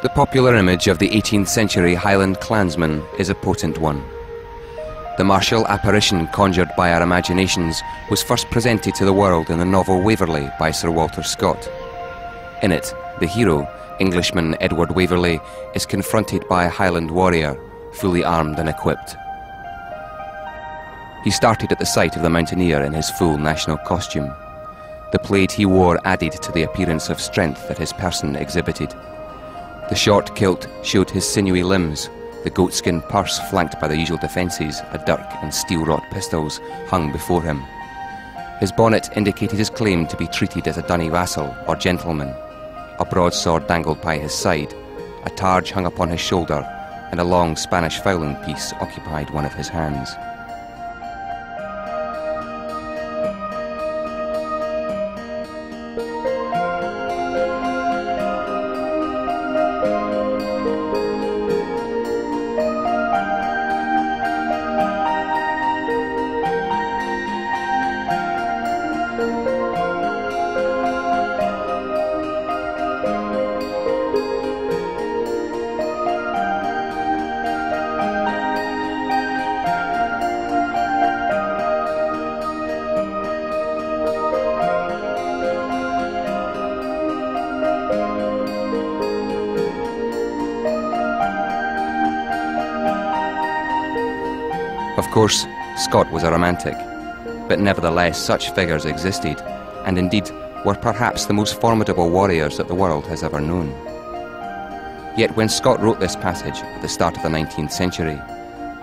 The popular image of the 18th century Highland Clansman is a potent one. The martial apparition conjured by our imaginations was first presented to the world in the novel Waverley by Sir Walter Scott. In it, the hero, Englishman Edward Waverley, is confronted by a Highland warrior, fully armed and equipped. He started at the sight of the mountaineer in his full national costume. The plaid he wore added to the appearance of strength that his person exhibited. The short kilt showed his sinewy limbs. The goatskin purse, flanked by the usual defences, a dirk and steel-wrought pistols, hung before him. His bonnet indicated his claim to be treated as a dunny vassal or gentleman. A broadsword dangled by his side, a targe hung upon his shoulder, and a long Spanish fowling piece occupied one of his hands. Of course, Scott was a romantic, but nevertheless such figures existed, and indeed were perhaps the most formidable warriors that the world has ever known. Yet when Scott wrote this passage at the start of the 19th century,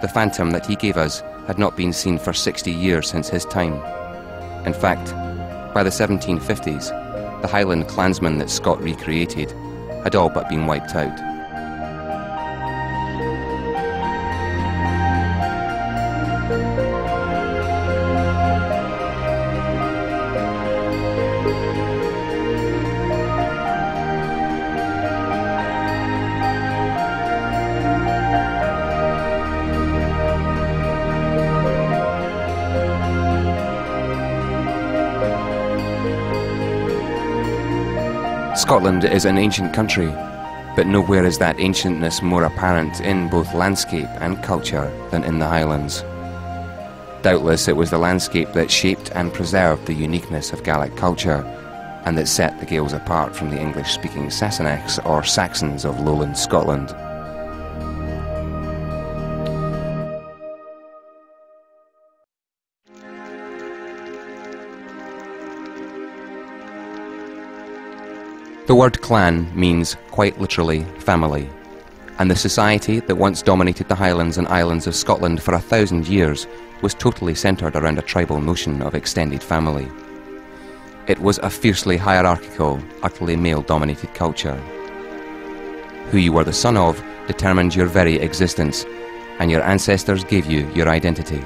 the phantom that he gave us had not been seen for 60 years since his time. In fact, by the 1750s, the Highland Clansman that Scott recreated had all but been wiped out. Scotland is an ancient country, but nowhere is that ancientness more apparent in both landscape and culture than in the Highlands. Doubtless it was the landscape that shaped and preserved the uniqueness of Gaelic culture, and that set the Gaels apart from the English-speaking Sassenachs or Saxons of lowland Scotland. The word clan means, quite literally, family, and the society that once dominated the Highlands and Islands of Scotland for 1,000 years was totally centred around a tribal notion of extended family. It was a fiercely hierarchical, utterly male-dominated culture. Who you were the son of determined your very existence, and your ancestors gave you your identity.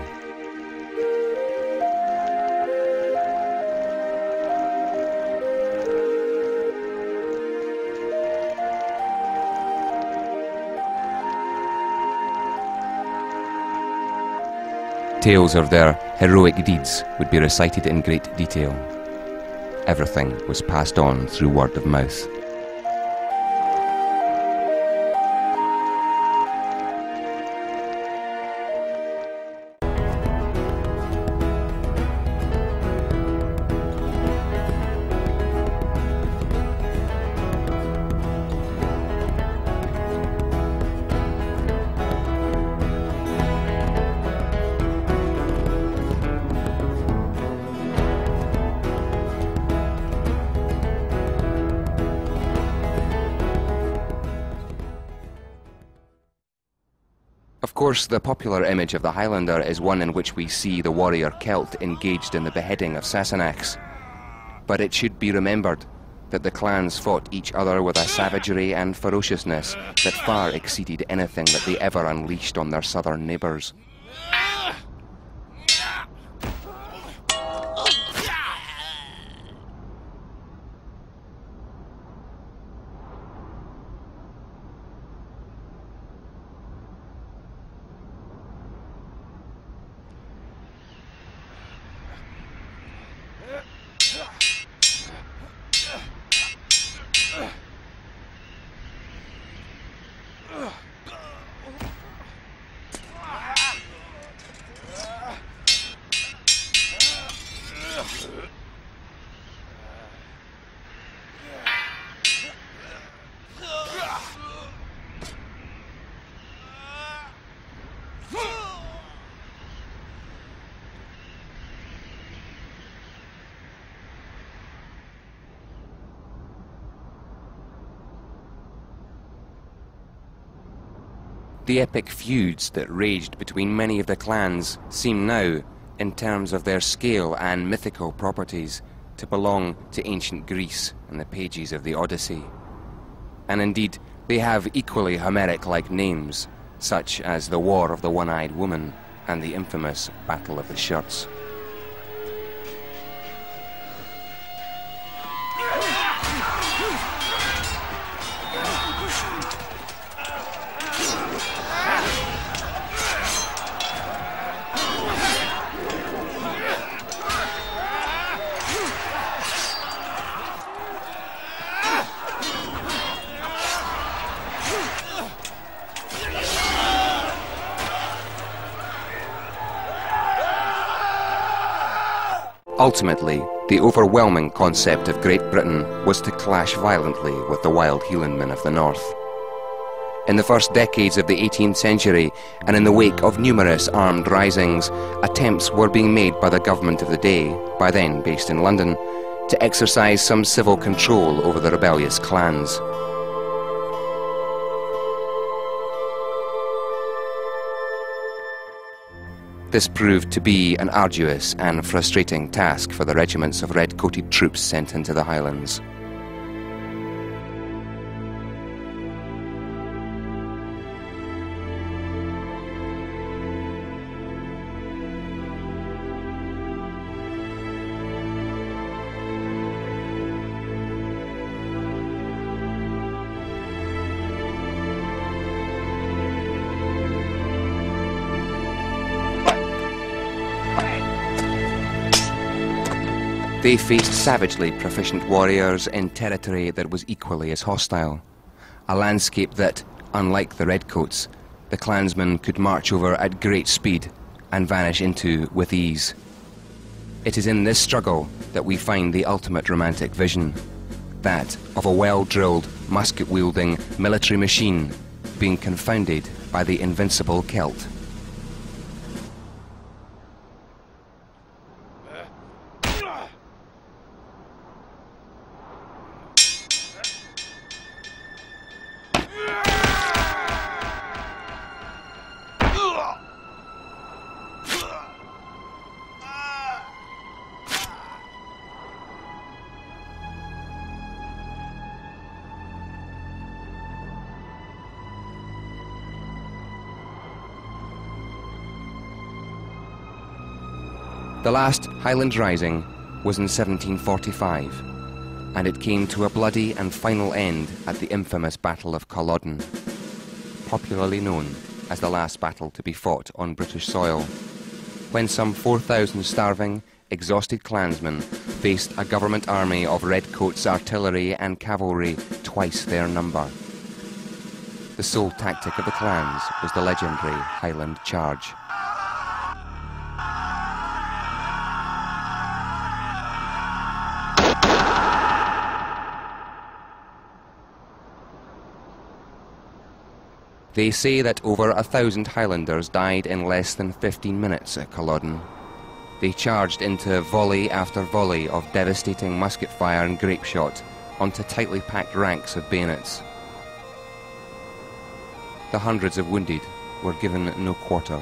Tales of their heroic deeds would be recited in great detail. Everything was passed on through word of mouth. Of course, the popular image of the Highlander is one in which we see the warrior Celt engaged in the beheading of Sassenachs. But it should be remembered that the clans fought each other with a savagery and ferociousness that far exceeded anything that they ever unleashed on their southern neighbours. The epic feuds that raged between many of the clans seem now, in terms of their scale and mythical properties, to belong to ancient Greece and the pages of the Odyssey. And indeed, they have equally Homeric-like names, such as the War of the One-Eyed Woman and the infamous Battle of the Shirts. Ultimately, the overwhelming concept of Great Britain was to clash violently with the wild Hielandmen of the north. In the first decades of the 18th century, and in the wake of numerous armed risings, attempts were being made by the government of the day, by then based in London, to exercise some civil control over the rebellious clans. This proved to be an arduous and frustrating task for the regiments of red-coated troops sent into the Highlands. They faced savagely proficient warriors in territory that was equally as hostile. A landscape that, unlike the Redcoats, the clansmen could march over at great speed and vanish into with ease. It is in this struggle that we find the ultimate romantic vision, that of a well-drilled, musket-wielding military machine being confounded by the invincible Celt. The last Highland Rising was in 1745, and it came to a bloody and final end at the infamous Battle of Culloden, popularly known as the last battle to be fought on British soil, when some 4,000 starving, exhausted clansmen faced a government army of redcoats, artillery and cavalry twice their number. The sole tactic of the clans was the legendary Highland Charge. They say that over 1,000 Highlanders died in less than 15 minutes at Culloden. They charged into volley after volley of devastating musket fire and grape shot onto tightly packed ranks of bayonets. The hundreds of wounded were given no quarter.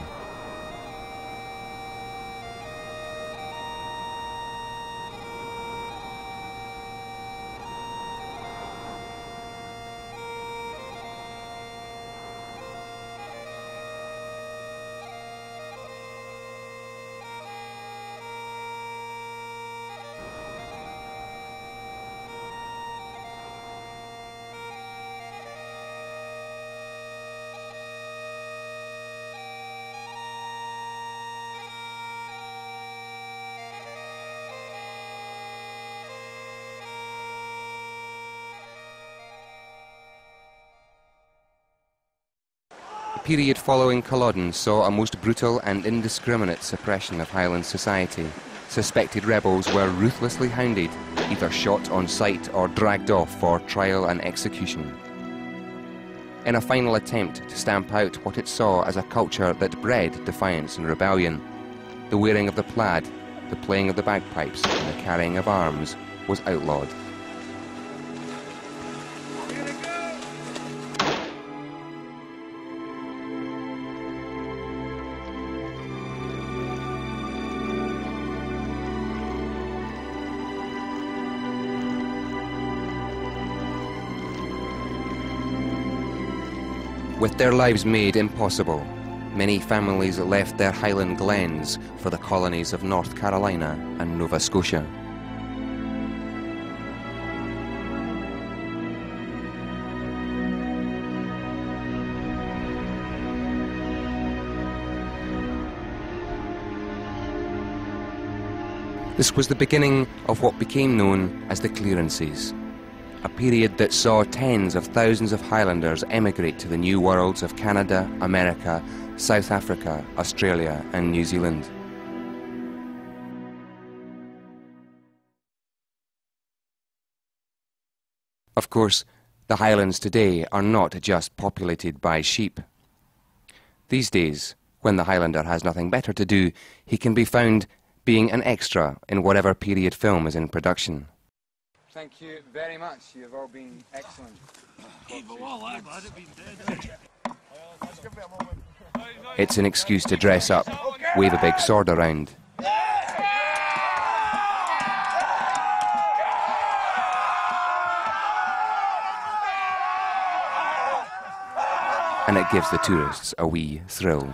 The period following Culloden saw a most brutal and indiscriminate suppression of Highland society. Suspected rebels were ruthlessly hounded, either shot on sight or dragged off for trial and execution. In a final attempt to stamp out what it saw as a culture that bred defiance and rebellion, the wearing of the plaid, the playing of the bagpipes, and the carrying of arms was outlawed. With their lives made impossible, many families left their highland glens for the colonies of North Carolina and Nova Scotia. This was the beginning of what became known as the clearances, a period that saw tens of thousands of Highlanders emigrate to the new worlds of Canada, America, South Africa, Australia and New Zealand. Of course, the Highlands today are not just populated by sheep. These days, when the Highlander has nothing better to do, he can be found being an extra in whatever period film is in production. Thank you very much. You've all been excellent. It's an excuse to dress up, wave a big sword around. And it gives the tourists a wee thrill.